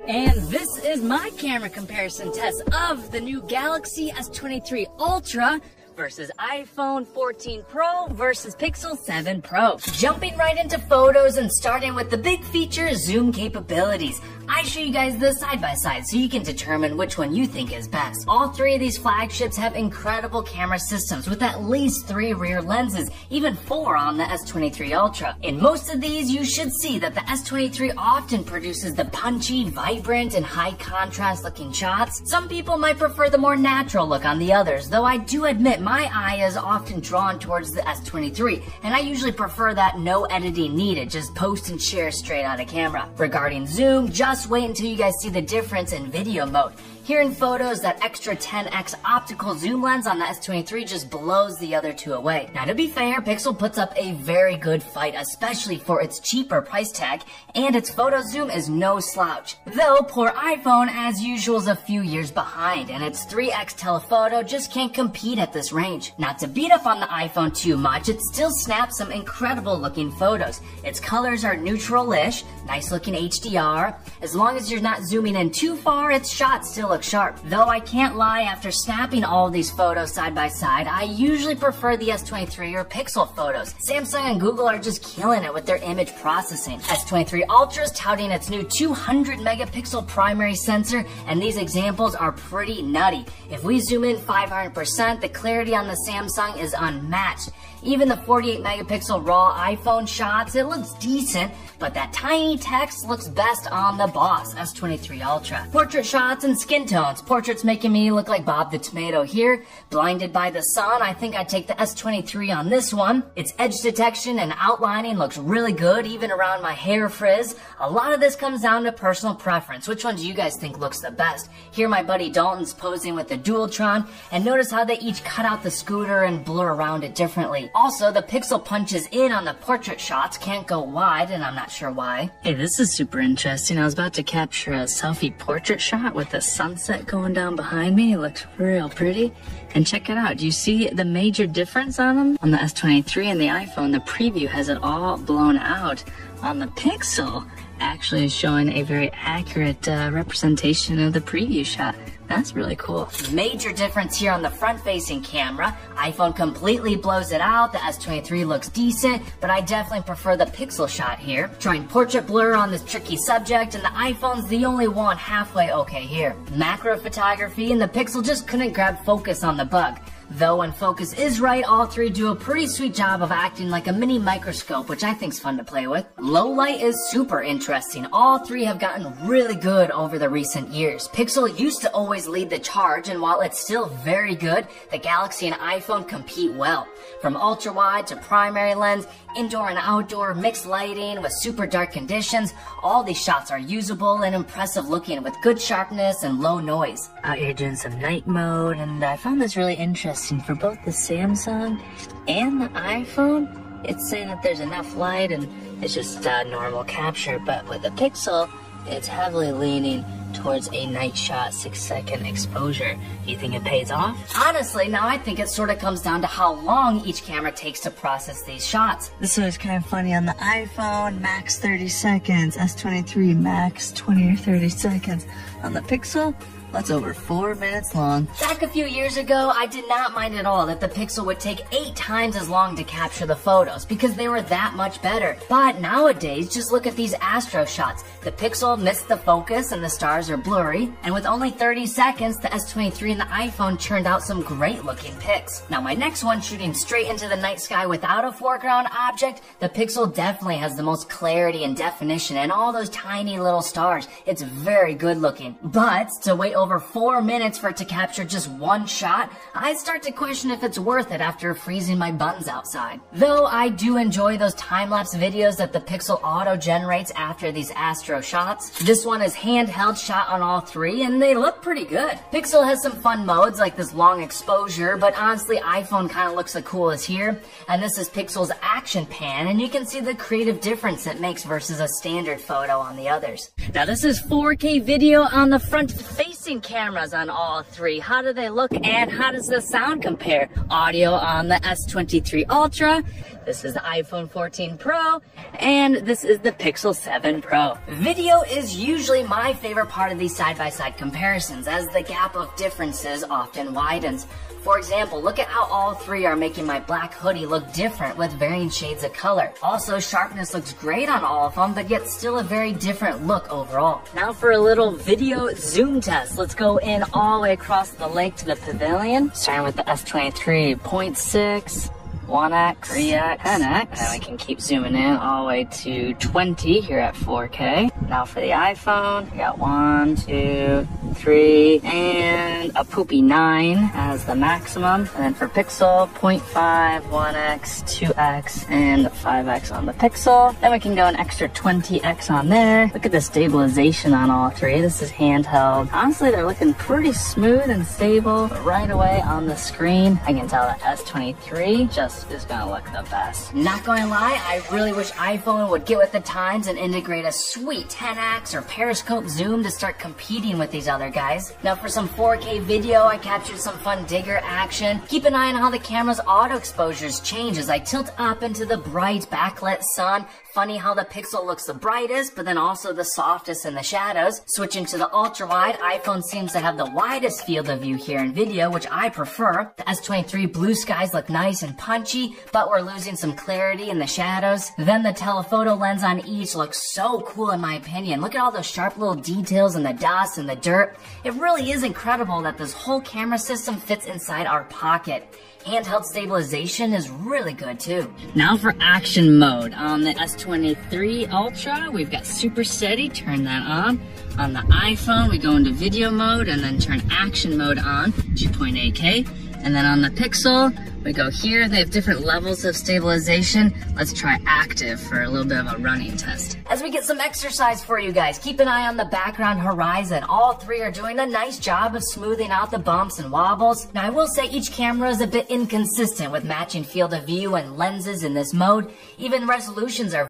And this is my camera comparison test of the new Galaxy S23 Ultra versus iPhone 14 Pro versus Pixel 7 Pro. Jumping right into photos and starting with the big feature, zoom capabilities. I show you guys this side by side so you can determine which one you think is best. All three of these flagships have incredible camera systems with at least 3 rear lenses, even 4 on the S23 Ultra. In most of these, you should see that the S23 often produces the punchy, vibrant, and high contrast looking shots. Some people might prefer the more natural look on the others, though I do admit my eye is often drawn towards the S23, and I usually prefer that no editing needed, just post and share straight out of camera. Regarding zoom, just wait until you guys see the difference in video mode. Here in photos, that extra 10x optical zoom lens on the S23 just blows the other two away. Now to be fair, Pixel puts up a very good fight, especially for its cheaper price tag, and its photo zoom is no slouch. Though poor iPhone, as usual, is a few years behind, and its 3x telephoto just can't compete at this range. Not to beat up on the iPhone too much, it still snaps some incredible looking photos. Its colors are neutral-ish, nice looking HDR. As long as you're not zooming in too far, its shots still look sharp. Though I can't lie, after snapping all these photos side by side, I usually prefer the S23 or Pixel photos. Samsung and Google are just killing it with their image processing. S23 Ultra is touting its new 200 megapixel primary sensor, and these examples are pretty nutty. If we zoom in 500%, the clarity on the Samsung is unmatched. Even the 48 megapixel raw iPhone shots, it looks decent, but that tiny text looks best on the boss, S23 Ultra. Portrait shots and skin tones. Portraits making me look like Bob the Tomato here. Blinded by the sun, I think I'd take the S23 on this one. Its edge detection and outlining looks really good, even around my hair frizz. A lot of this comes down to personal preference. Which one do you guys think looks the best? Here my buddy Dalton's posing with the Dualtron, and notice how they each cut out the scooter and blur around it differently. Also, the Pixel punches in on the portrait shots, can't go wide, and I'm not sure why. Hey, this is super interesting. I was about to capture a selfie portrait shot with the sunset going down behind me. It looks real pretty. And check it out. Do you see the major difference on them? On the S23 and the iPhone, the preview has it all blown out. On the Pixel, actually is showing a very accurate representation of the preview shot. That's really cool. Major difference here on the front-facing camera. iPhone completely blows it out. The S23 looks decent, but I definitely prefer the Pixel shot here. Trying portrait blur on this tricky subject, and the iPhone's the only one halfway okay here. Macro photography, and the Pixel just couldn't grab focus on the bug. Though when focus is right, all three do a pretty sweet job of acting like a mini microscope, which I think's fun to play with. Low light is super interesting. All three have gotten really good over the recent years. Pixel used to always lead the charge, and while it's still very good, the Galaxy and iPhone compete well. From ultra wide to primary lens, indoor and outdoor, mixed lighting with super dark conditions, all these shots are usable and impressive looking with good sharpness and low noise. Out here doing some night mode, and I found this really interesting. For both the Samsung and the iPhone, it's saying that there's enough light and it's just normal capture, but with the Pixel, it's heavily leaning towards a night shot 6-second exposure. Do you think it pays off? Honestly, now I think it sort of comes down to how long each camera takes to process these shots. This was kind of funny on the iPhone, max 30 seconds, S23 max 20 or 30 seconds. On the Pixel, that's over 4 minutes long. Back a few years ago, I did not mind at all that the Pixel would take 8 times as long to capture the photos because they were that much better. But nowadays, just look at these astro shots. The Pixel missed the focus and the stars are blurry, and with only 30 seconds, the S23 and the iPhone churned out some great looking pics. Now my next one, shooting straight into the night sky without a foreground object, the Pixel definitely has the most clarity and definition and all those tiny little stars. It's very good looking. But to wait over 4 minutes for it to capture just one shot, I start to question if it's worth it after freezing my buns outside. Though I do enjoy those time-lapse videos that the Pixel auto-generates after these astro shots. This one is handheld shot on all three, and they look pretty good. Pixel has some fun modes like this long exposure, but honestly iPhone kind of looks the coolest here. And this is Pixel's action pan, and you can see the creative difference it makes versus a standard photo on the others. Now this is 4K video on the front facing testing cameras on all three. How do they look and how does the sound compare? Audio on the S23 Ultra. This is the iPhone 14 Pro, and this is the Pixel 7 Pro. Video is usually my favorite part of these side-by-side comparisons, as the gap of differences often widens. For example, look at how all three are making my black hoodie look different with varying shades of color. Also, sharpness looks great on all of them, but yet still a very different look overall. Now for a little video zoom test. Let's go in all the way across the lake to the pavilion, starting with the S23, 0.6, 1x, 3x, 10x, and we can keep zooming in all the way to 20 here at 4K. Now for the iPhone, we got 1, 2, 3, and a poopy 9 as the maximum. And then for Pixel, 0.5, 1x, 2x, and 5x on the Pixel. Then we can go an extra 20x on there. Look at the stabilization on all three. This is handheld. Honestly, they're looking pretty smooth and stable. But right away on the screen, I can tell that S23 just is gonna look the best. Not gonna lie, I really wish iPhone would get with the times and integrate a sweet 10x or periscope zoom to start competing with these other guys. Now for some 4K video, I captured some fun digger action. Keep an eye on how the camera's auto exposures change as I tilt up into the bright backlit sun. Funny how the Pixel looks the brightest, but then also the softest in the shadows. Switching to the ultra-wide, iPhone seems to have the widest field of view here in video, which I prefer. The S23 blue skies look nice and punchy, but we're losing some clarity in the shadows. Then the telephoto lens on each looks so cool in my opinion. Look at all those sharp little details in the dust and the dirt. It really is incredible that this whole camera system fits inside our pocket. Handheld stabilization is really good too. Now for action mode. On the S23 Ultra, we've got super steady, turn that on. On the iPhone, we go into video mode and then turn action mode on, 2.8K. And then on the Pixel, we go here. They have different levels of stabilization. Let's try active for a little bit of a running test. As we get some exercise for you guys, keep an eye on the background horizon. All three are doing a nice job of smoothing out the bumps and wobbles. Now I will say each camera is a bit inconsistent with matching field of view and lenses in this mode. Even resolutions are